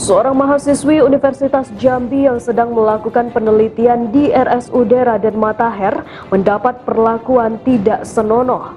Seorang mahasiswi Universitas Jambi yang sedang melakukan penelitian di RSUD Raden Matahir mendapat perlakuan tidak senonoh.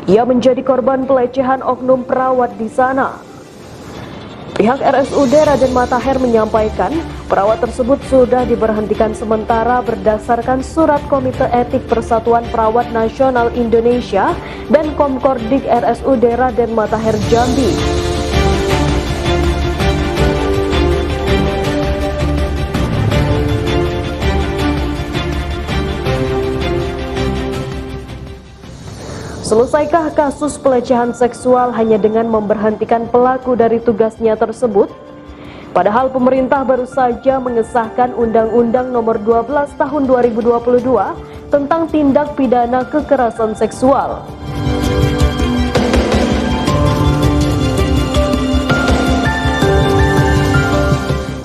Ia menjadi korban pelecehan oknum perawat di sana. Pihak RSUD Raden Matahir menyampaikan perawat tersebut sudah diberhentikan sementara berdasarkan surat Komite Etik Persatuan Perawat Nasional Indonesia dan Komkordik RSUD Raden Matahir Jambi. Selesaikah kasus pelecehan seksual hanya dengan memberhentikan pelaku dari tugasnya tersebut? Padahal pemerintah baru saja mengesahkan Undang-Undang Nomor 12 Tahun 2022 tentang tindak pidana kekerasan seksual.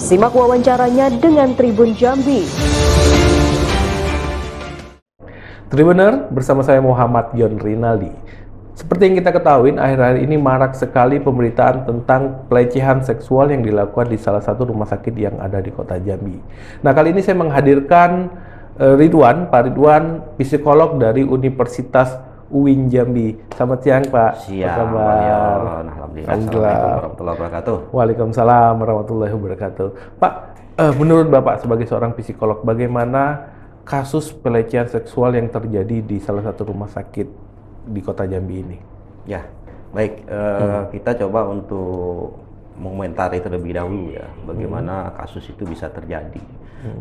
Simak wawancaranya dengan Tribun Jambi. Tribuner, bersama saya Muhammad Yon Rinaldi. Seperti yang kita ketahui, akhir-akhir ini marak sekali pemberitaan tentang pelecehan seksual yang dilakukan di salah satu rumah sakit yang ada di kota Jambi. Nah, kali ini saya menghadirkan Pak Ridwan, psikolog dari Universitas UIN Jambi. Selamat siang, Pak. Siang, apa kabar? Alhamdulillah. Assalamualaikum warahmatullahi wabarakatuh. Waalaikumsalam warahmatullahi wabarakatuh. Pak, menurut Bapak sebagai seorang psikolog, bagaimana kasus pelecehan seksual yang terjadi di salah satu rumah sakit di kota Jambi ini? Ya, baik. Kita coba untuk mengomentari terlebih dahulu ya, bagaimana kasus itu bisa terjadi.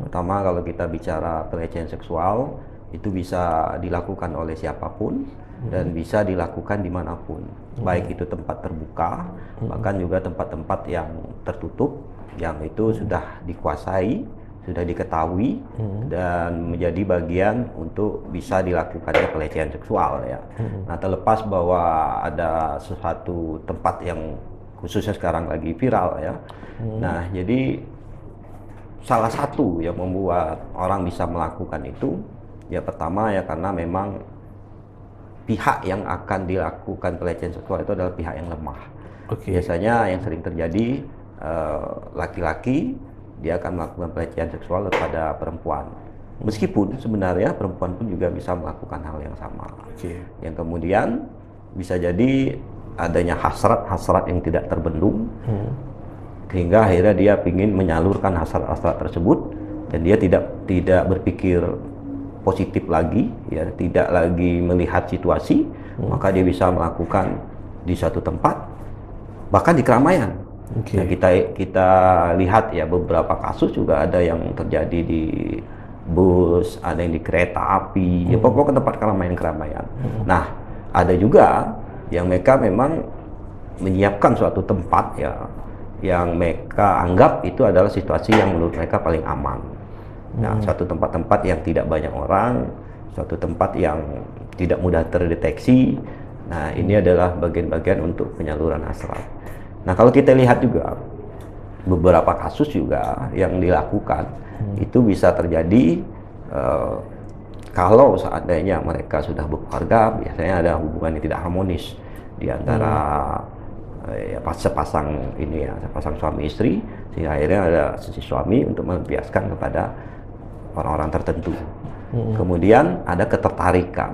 Pertama, kalau kita bicara pelecehan seksual, itu bisa dilakukan oleh siapapun dan bisa dilakukan dimanapun. Baik itu tempat terbuka, bahkan juga tempat-tempat yang tertutup, yang itu sudah dikuasai, sudah diketahui dan menjadi bagian untuk bisa dilakukannya pelecehan seksual ya. Nah, terlepas bahwa ada sesuatu tempat yang khususnya sekarang lagi viral ya. Nah, jadi salah satu yang membuat orang bisa melakukan itu ya, pertama ya karena memang pihak yang akan dilakukan pelecehan seksual itu adalah pihak yang lemah. Biasanya yang sering terjadi laki-laki dia akan melakukan pelecehan seksual kepada perempuan. Meskipun sebenarnya perempuan pun juga bisa melakukan hal yang sama. Yang kemudian bisa jadi adanya hasrat-hasrat yang tidak terbendung, sehingga akhirnya dia ingin menyalurkan hasrat-hasrat tersebut dan dia tidak berpikir positif lagi, ya, tidak lagi melihat situasi, maka dia bisa melakukan di satu tempat, bahkan di keramaian. Nah, kita lihat ya beberapa kasus juga ada yang terjadi di bus, ada yang di kereta api, ya pokoknya tempat keramaian-keramaian. Nah, ada juga yang mereka memang menyiapkan suatu tempat ya yang mereka anggap itu adalah situasi yang menurut mereka paling aman. Nah, suatu tempat-tempat yang tidak banyak orang, suatu tempat yang tidak mudah terdeteksi. Nah, ini adalah bagian-bagian untuk penyaluran hasrat. Nah, kalau kita lihat juga beberapa kasus juga yang dilakukan itu bisa terjadi kalau seandainya mereka sudah berkeluarga, biasanya ada hubungan yang tidak harmonis di antara sepasang suami istri, sehingga akhirnya ada sisi suami untuk melampiaskan kepada orang-orang tertentu. Kemudian ada ketertarikan,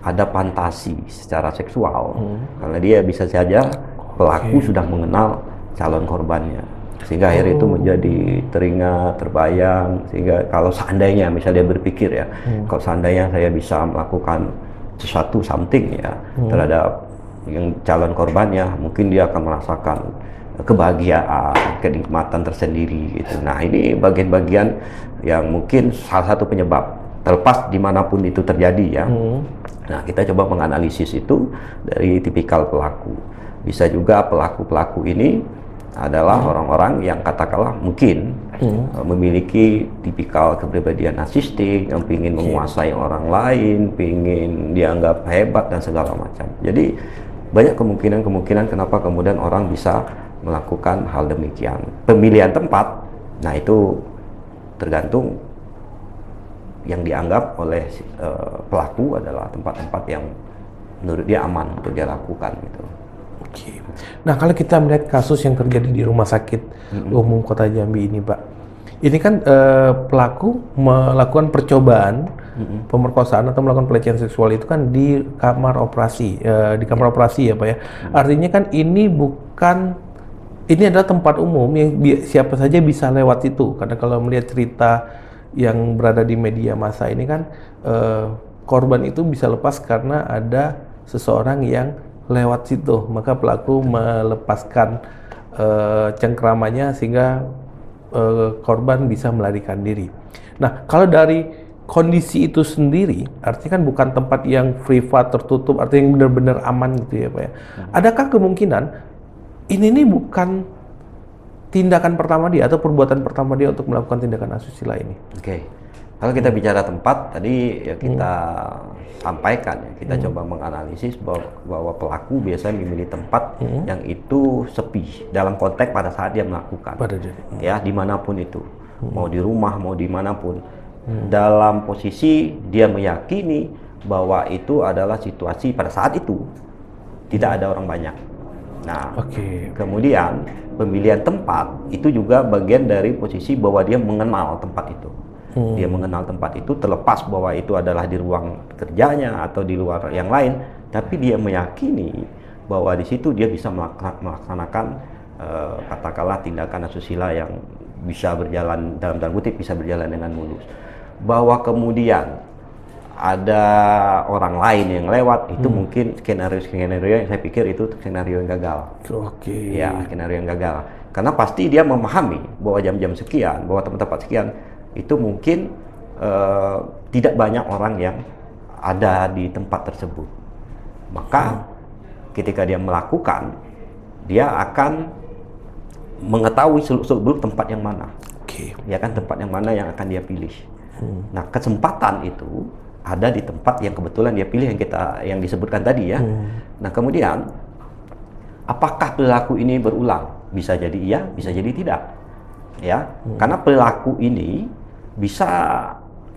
ada fantasi secara seksual, karena dia bisa saja pelaku sudah mengenal calon korbannya, sehingga akhirnya itu menjadi teringat, terbayang, sehingga kalau seandainya misalnya dia berpikir ya, kalau seandainya saya bisa melakukan sesuatu something ya terhadap yang calon korbannya, mungkin dia akan merasakan kebahagiaan, kenikmatan tersendiri gitu. Nah, ini bagian-bagian yang mungkin salah satu penyebab, terlepas dimanapun itu terjadi ya. Nah, kita coba menganalisis itu dari tipikal pelaku. Bisa juga pelaku-pelaku ini adalah orang-orang yang katakanlah mungkin memiliki tipikal kepribadian narsistik, yang ingin menguasai orang lain, ingin dianggap hebat dan segala macam. Jadi banyak kemungkinan kenapa kemudian orang bisa melakukan hal demikian. Pemilihan tempat, nah itu tergantung yang dianggap oleh pelaku adalah tempat-tempat yang menurut dia aman untuk dia lakukan gitu. Oke. Nah, kalau kita melihat kasus yang terjadi di Rumah Sakit Umum Kota Jambi ini, Pak, ini kan pelaku melakukan percobaan pemerkosaan atau melakukan pelecehan seksual itu kan di kamar operasi, ya, Pak ya. Artinya kan ini adalah tempat umum yang siapa saja bisa lewat situ. Karena kalau melihat cerita yang berada di media massa ini kan korban itu bisa lepas karena ada seseorang yang lewat situ, maka pelaku melepaskan cengkramannya sehingga korban bisa melarikan diri. Nah, kalau dari kondisi itu sendiri, artinya kan bukan tempat yang privat tertutup, artinya yang benar-benar aman gitu ya Pak ya. Adakah kemungkinan ini bukan tindakan pertama dia atau perbuatan pertama dia untuk melakukan tindakan asusila ini? Oke. Kalau kita bicara tempat, tadi ya kita sampaikan ya, kita coba menganalisis bahwa pelaku biasanya memilih tempat yang itu sepi dalam konteks pada saat dia melakukan, ya dimanapun itu, mau di rumah, mau dimanapun, dalam posisi dia meyakini bahwa itu adalah situasi pada saat itu tidak ada orang banyak. Nah, kemudian pemilihan tempat itu juga bagian dari posisi bahwa dia mengenal tempat itu. Dia mengenal tempat itu terlepas bahwa itu adalah di ruang kerjanya atau di luar yang lain, tapi dia meyakini bahwa di situ dia bisa melaksanakan katakanlah tindakan asusila yang bisa berjalan dalam tanda kutip bisa berjalan dengan mulus. Bahwa kemudian ada orang lain yang lewat itu mungkin skenario yang saya pikir itu skenario yang gagal. Ya, skenario yang gagal. Karena pasti dia memahami bahwa jam-jam sekian, bahwa tempat-tempat sekian itu mungkin tidak banyak orang yang ada di tempat tersebut. Maka ketika dia melakukan, dia akan mengetahui seluk-beluk tempat yang mana. Ya kan, tempat yang mana yang akan dia pilih. Nah, kesempatan itu ada di tempat yang kebetulan dia pilih yang disebutkan tadi ya. Nah, kemudian apakah perilaku ini berulang? Bisa jadi iya, bisa jadi tidak. Ya, karena perilaku ini bisa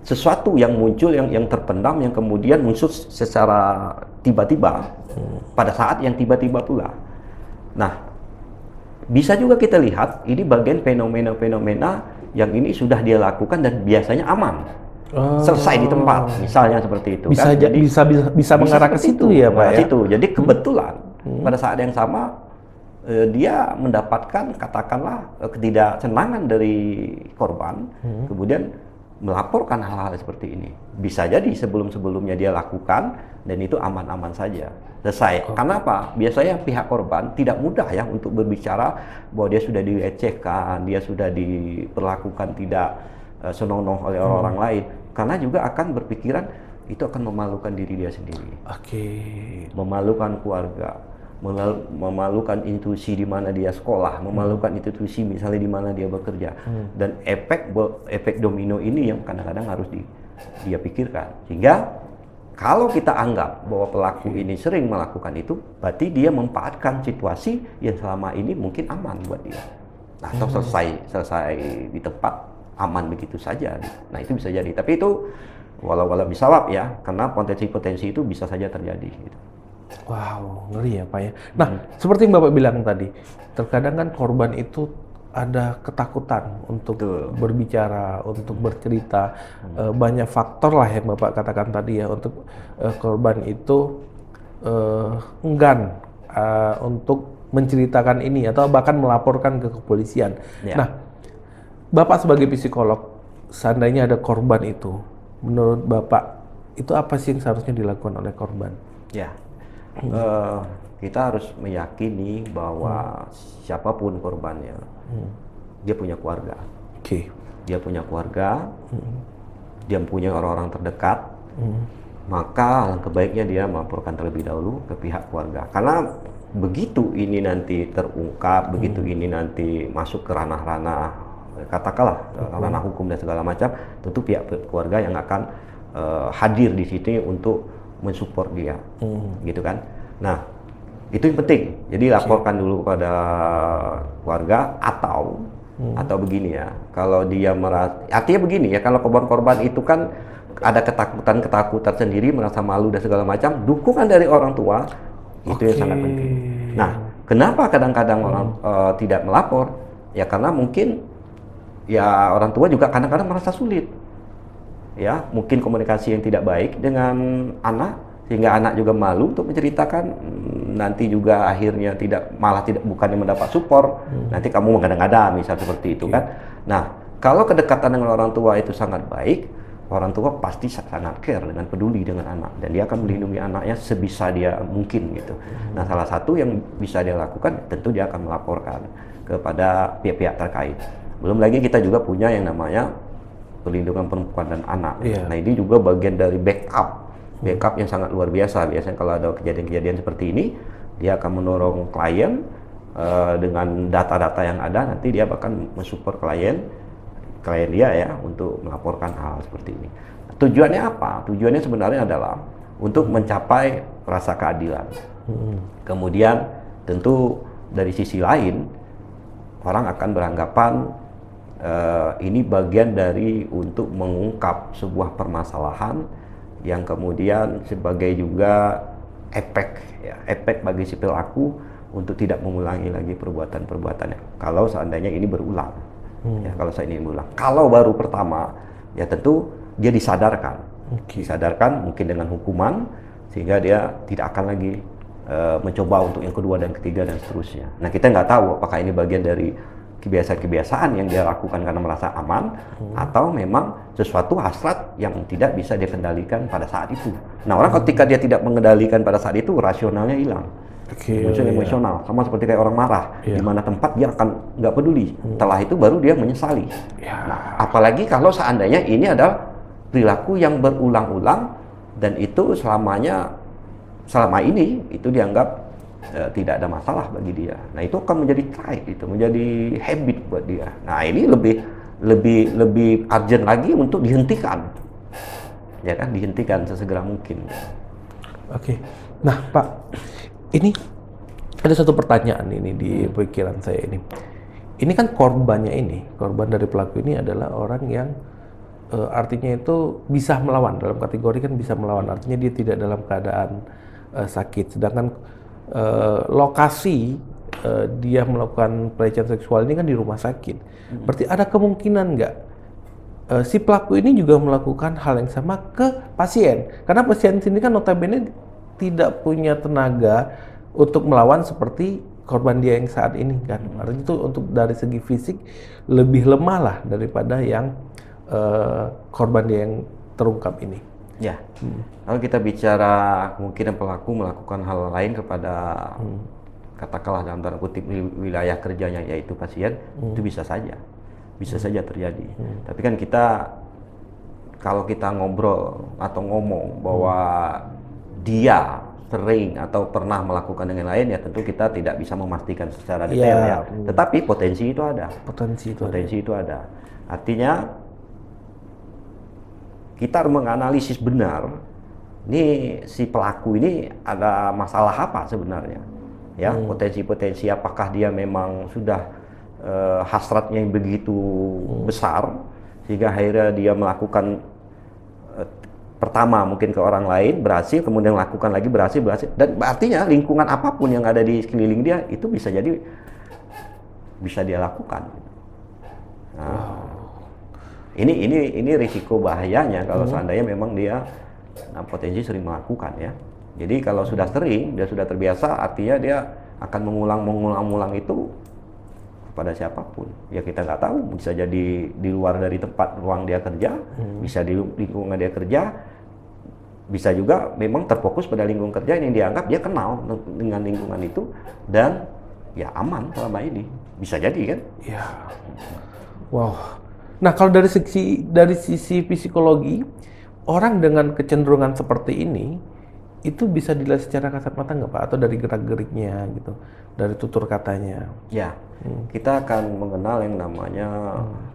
sesuatu yang muncul yang terpendam yang kemudian muncul secara tiba-tiba pada saat yang tiba-tiba pula. Nah, bisa juga kita lihat ini bagian fenomena-fenomena yang ini sudah dia lakukan dan biasanya aman. Selesai di tempat, misalnya seperti itu. Bisa mengarah ke situ ya Pak ya. Jadi kebetulan pada saat yang sama dia mendapatkan katakanlah ketidaksenangan dari korban, kemudian melaporkan hal-hal seperti ini. Bisa jadi sebelum-sebelumnya dia lakukan dan itu aman-aman saja, selesai. Karena apa? Biasanya pihak korban tidak mudah ya untuk berbicara bahwa dia sudah dilecehkan, dia sudah diperlakukan tidak senonoh oleh orang lain, karena juga akan berpikiran itu akan memalukan diri dia sendiri. Memalukan keluarga, memalukan institusi di mana dia sekolah, memalukan institusi misalnya di mana dia bekerja, dan efek domino ini yang kadang-kadang harus dia pikirkan. Sehingga kalau kita anggap bahwa pelaku ini sering melakukan itu, berarti dia memanfaatkan situasi yang selama ini mungkin aman buat dia, atau selesai di tempat aman begitu saja. Nah, itu bisa jadi. Tapi itu walau bisawab ya, karena potensi-potensi itu bisa saja terjadi. Gitu. Wow, ngeri ya Pak ya. Nah, seperti yang Bapak bilang tadi, terkadang kan korban itu ada ketakutan untuk berbicara, untuk bercerita. Banyak faktor lah yang Bapak katakan tadi ya, untuk korban itu enggan untuk menceritakan ini atau bahkan melaporkan ke kepolisian. Nah, Bapak sebagai psikolog, seandainya ada korban itu, menurut Bapak itu apa sih yang seharusnya dilakukan oleh korban? Ya. Kita harus meyakini bahwa siapapun korbannya, dia punya keluarga. Dia punya keluarga, dia punya orang-orang terdekat, maka alangkah baiknya dia melaporkan terlebih dahulu ke pihak keluarga. Karena begitu ini nanti terungkap, begitu ini nanti masuk ke ranah-ranah, katakanlah ranah hukum dan segala macam, tentu pihak keluarga yang akan hadir di situ untuk mensupport dia, gitu kan. Nah, itu yang penting. Jadi laporkan dulu kepada keluarga atau begini ya. Kalau dia merasa, artinya begini ya, kalau korban-korban itu kan ada ketakutan sendiri, merasa malu dan segala macam, dukungan dari orang tua itu yang sangat penting. Nah, kenapa kadang-kadang orang tidak melapor? Ya karena mungkin ya orang tua juga kadang-kadang merasa sulit. Ya, mungkin komunikasi yang tidak baik dengan anak sehingga anak juga malu untuk menceritakan, nanti juga akhirnya bukannya mendapat support, nanti kamu mengada-ngada misal seperti itu kan. Nah, kalau kedekatan dengan orang tua itu sangat baik, orang tua pasti sangat care dengan peduli dengan anak dan dia akan melindungi anaknya sebisa dia mungkin gitu. Nah, salah satu yang bisa dia lakukan tentu dia akan melaporkan kepada pihak-pihak terkait. Belum lagi kita juga punya yang namanya perlindungan perempuan dan anak. Nah, ini juga bagian dari backup yang sangat luar biasa. Biasanya kalau ada kejadian-kejadian seperti ini, dia akan mendorong klien dengan data-data yang ada, nanti dia bahkan mensupport klien dia ya untuk melaporkan hal seperti ini. Tujuannya apa? Tujuannya sebenarnya adalah untuk mencapai rasa keadilan. Kemudian tentu dari sisi lain orang akan beranggapan ini bagian dari untuk mengungkap sebuah permasalahan yang kemudian sebagai juga efek bagi si pelaku untuk tidak mengulangi lagi perbuatannya. Kalau seandainya ini berulang, kalau kalau baru pertama, ya tentu dia disadarkan, mungkin dengan hukuman sehingga dia tidak akan lagi mencoba untuk yang kedua dan ketiga dan seterusnya. Nah, kita nggak tahu apakah ini bagian dari kebiasaan-kebiasaan yang dia lakukan karena merasa aman, atau memang sesuatu hasrat yang tidak bisa dia kendalikan pada saat itu. Nah, orang ketika dia tidak mengendalikan pada saat itu, rasionalnya hilang. Emosional, sama seperti kayak orang marah, di mana tempat dia akan nggak peduli. Setelah itu baru dia menyesali. Nah, apalagi kalau seandainya ini adalah perilaku yang berulang-ulang dan itu selama ini itu dianggap tidak ada masalah bagi dia. Nah, itu akan menjadi menjadi habit buat dia. Nah, ini lebih urgent lagi untuk dihentikan. Ya kan, dihentikan sesegera mungkin. Oke. Nah, Pak, ini ada satu pertanyaan ini di pikiran saya ini. Ini kan korban dari pelaku ini adalah orang yang artinya itu bisa melawan, dalam kategori kan bisa melawan, artinya dia tidak dalam keadaan sakit. Sedangkan lokasi dia melakukan pelecehan seksual ini kan di rumah sakit. Berarti ada kemungkinan nggak si pelaku ini juga melakukan hal yang sama ke pasien? Karena pasien sini kan notabene tidak punya tenaga untuk melawan seperti korban dia yang saat ini kan. Artinya itu untuk dari segi fisik lebih lemah lah daripada yang korban dia yang terungkap ini. Ya, kalau kita bicara kemungkinan pelaku melakukan hal lain kepada katakanlah dalam tanda kutip wilayah kerjanya yaitu pasien, itu bisa saja terjadi. Tapi kan kalau kita ngobrol atau ngomong bahwa dia sering atau pernah melakukan dengan lain, ya tentu kita tidak bisa memastikan secara detail ya. Tetapi potensi itu ada. Potensi itu ada. Artinya kita harus menganalisis benar, ini si pelaku ini ada masalah apa sebenarnya, ya potensi-potensi apakah dia memang sudah hasratnya yang begitu besar sehingga akhirnya dia melakukan pertama mungkin ke orang lain berhasil, kemudian lakukan lagi berhasil, dan artinya lingkungan apapun yang ada di sekeliling dia itu bisa dia lakukan. Nah, ini risiko bahayanya kalau seandainya memang dia potensi sering melakukan ya. Jadi kalau sudah sering, dia sudah terbiasa, artinya dia akan mengulang itu kepada siapapun. Ya kita nggak tahu, bisa jadi di luar dari ruang dia kerja, bisa di lingkungan dia kerja, bisa juga memang terfokus pada lingkungan kerja yang dianggap dia kenal dengan lingkungan itu dan ya aman selama ini. Bisa jadi kan? Ya. Wow. Nah, kalau dari sisi psikologi, orang dengan kecenderungan seperti ini itu bisa dilihat secara kasat mata nggak Pak? Atau dari gerak-geriknya gitu, dari tutur katanya? Ya, kita akan mengenal yang namanya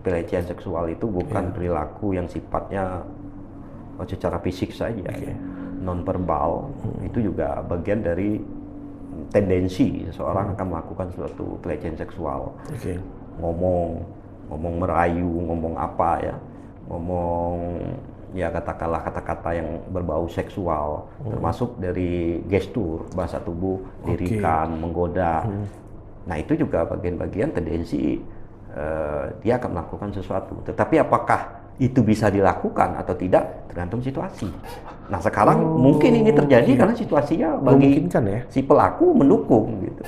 pelecehan seksual itu bukan perilaku yang sifatnya secara fisik saja, non-verbal, itu juga bagian dari tendensi seseorang akan melakukan suatu pelecehan seksual. Ngomong merayu, ngomong apa ya, ngomong ya katakanlah kata-kata yang berbau seksual, termasuk dari gestur, bahasa tubuh, lirikan, menggoda. Nah itu juga bagian-bagian tendensi dia akan melakukan sesuatu. Tetapi apakah itu bisa dilakukan atau tidak tergantung situasi. Nah sekarang mungkin ini terjadi karena situasinya bagi ya? si pelaku mendukung gitu.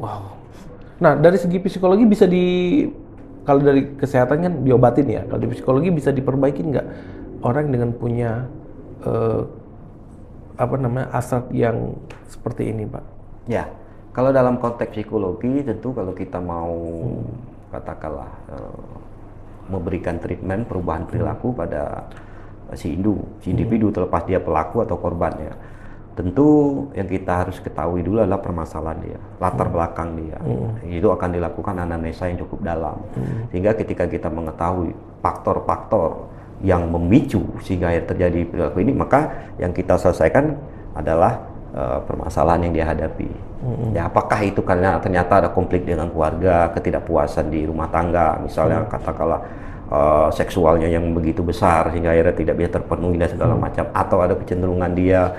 Wow. Nah dari segi psikologi bisa kalau dari kesehatan kan diobatin ya, kalau di psikologi bisa diperbaiki nggak orang dengan punya hasrat yang seperti ini, Pak? Ya, kalau dalam konteks psikologi tentu kalau kita mau katakanlah memberikan treatment perubahan perilaku pada si individu terlepas dia pelaku atau korbannya. Tentu yang kita harus ketahui dulu adalah permasalahan dia, latar belakang dia. Itu akan dilakukan anamnesa yang cukup dalam. Sehingga ketika kita mengetahui faktor-faktor yang memicu sehingga terjadi perilaku ini, maka yang kita selesaikan adalah permasalahan yang dia hadapi. Ya, apakah itu karena ternyata ada konflik dengan keluarga, ketidakpuasan di rumah tangga, misalnya katakanlah seksualnya yang begitu besar sehingga akhirnya tidak bisa terpenuhi dan segala macam, atau ada kecenderungan dia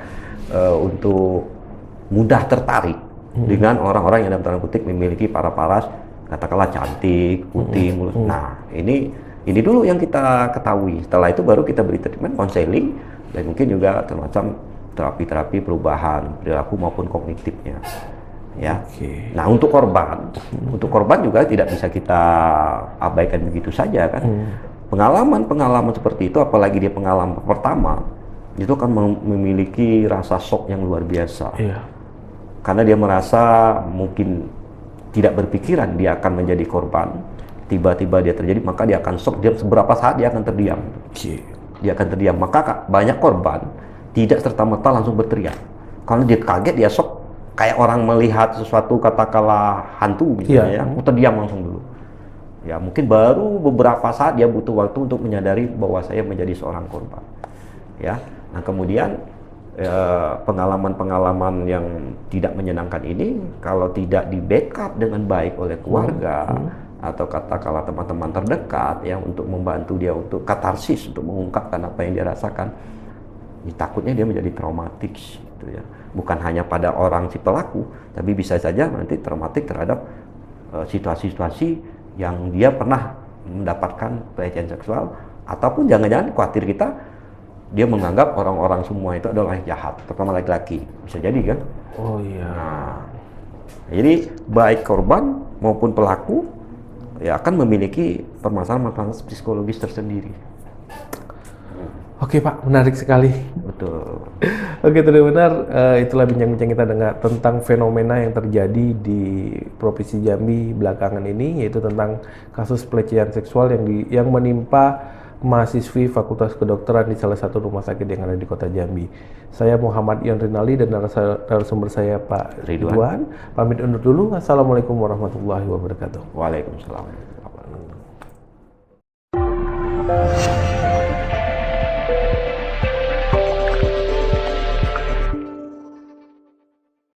untuk mudah tertarik dengan orang-orang yang dalam tanda kutip memiliki paras katakanlah cantik, putih, mulus. Nah, ini dulu yang kita ketahui. Setelah itu baru kita beri treatment, konseling, dan mungkin juga termacam terapi-terapi perubahan perilaku maupun kognitifnya. Ya. Nah, untuk korban juga tidak bisa kita abaikan begitu saja kan. Pengalaman-pengalaman seperti itu, apalagi dia pengalaman pertama, itu akan memiliki rasa shock yang luar biasa. Karena dia merasa mungkin tidak berpikiran dia akan menjadi korban. Tiba-tiba dia terjadi, maka dia akan shock. Dia seberapa saat dia akan terdiam. Dia akan terdiam. Maka banyak korban tidak serta-merta langsung berteriak. Karena dia kaget, dia shock. Kayak orang melihat sesuatu katakanlah hantu misalnya, terdiam langsung dulu. Ya mungkin baru beberapa saat dia butuh waktu untuk menyadari bahwa saya menjadi seorang korban. Ya, nah kemudian pengalaman-pengalaman yang tidak menyenangkan ini kalau tidak di backup dengan baik oleh keluarga atau katakanlah teman-teman terdekat ya untuk membantu dia untuk katarsis, untuk mengungkapkan apa yang dia rasakan, ya, takutnya dia menjadi traumatik gitu ya. Bukan hanya pada orang si pelaku, tapi bisa saja nanti traumatik terhadap situasi-situasi yang dia pernah mendapatkan pelecehan seksual, ataupun jangan-jangan khawatir kita dia menganggap orang-orang semua itu adalah jahat, terutama laki-laki. Bisa jadi kan? Oh iya. Nah, jadi baik korban maupun pelaku ya akan memiliki permasalahan psikologis tersendiri. Oke Pak, menarik sekali. Betul. Oke, benar. Itulah bincang-bincang kita tentang fenomena yang terjadi di Provinsi Jambi belakangan ini, yaitu tentang kasus pelecehan seksual yang menimpa mahasiswi Fakultas Kedokteran di salah satu rumah sakit yang ada di Kota Jambi. Saya Muhammad Yon Rinaldi dan narasumber saya Pak Ridwan. Pamit undur dulu. Assalamualaikum warahmatullahi wabarakatuh. Waalaikumsalam warahmatullahi wabarakatuh.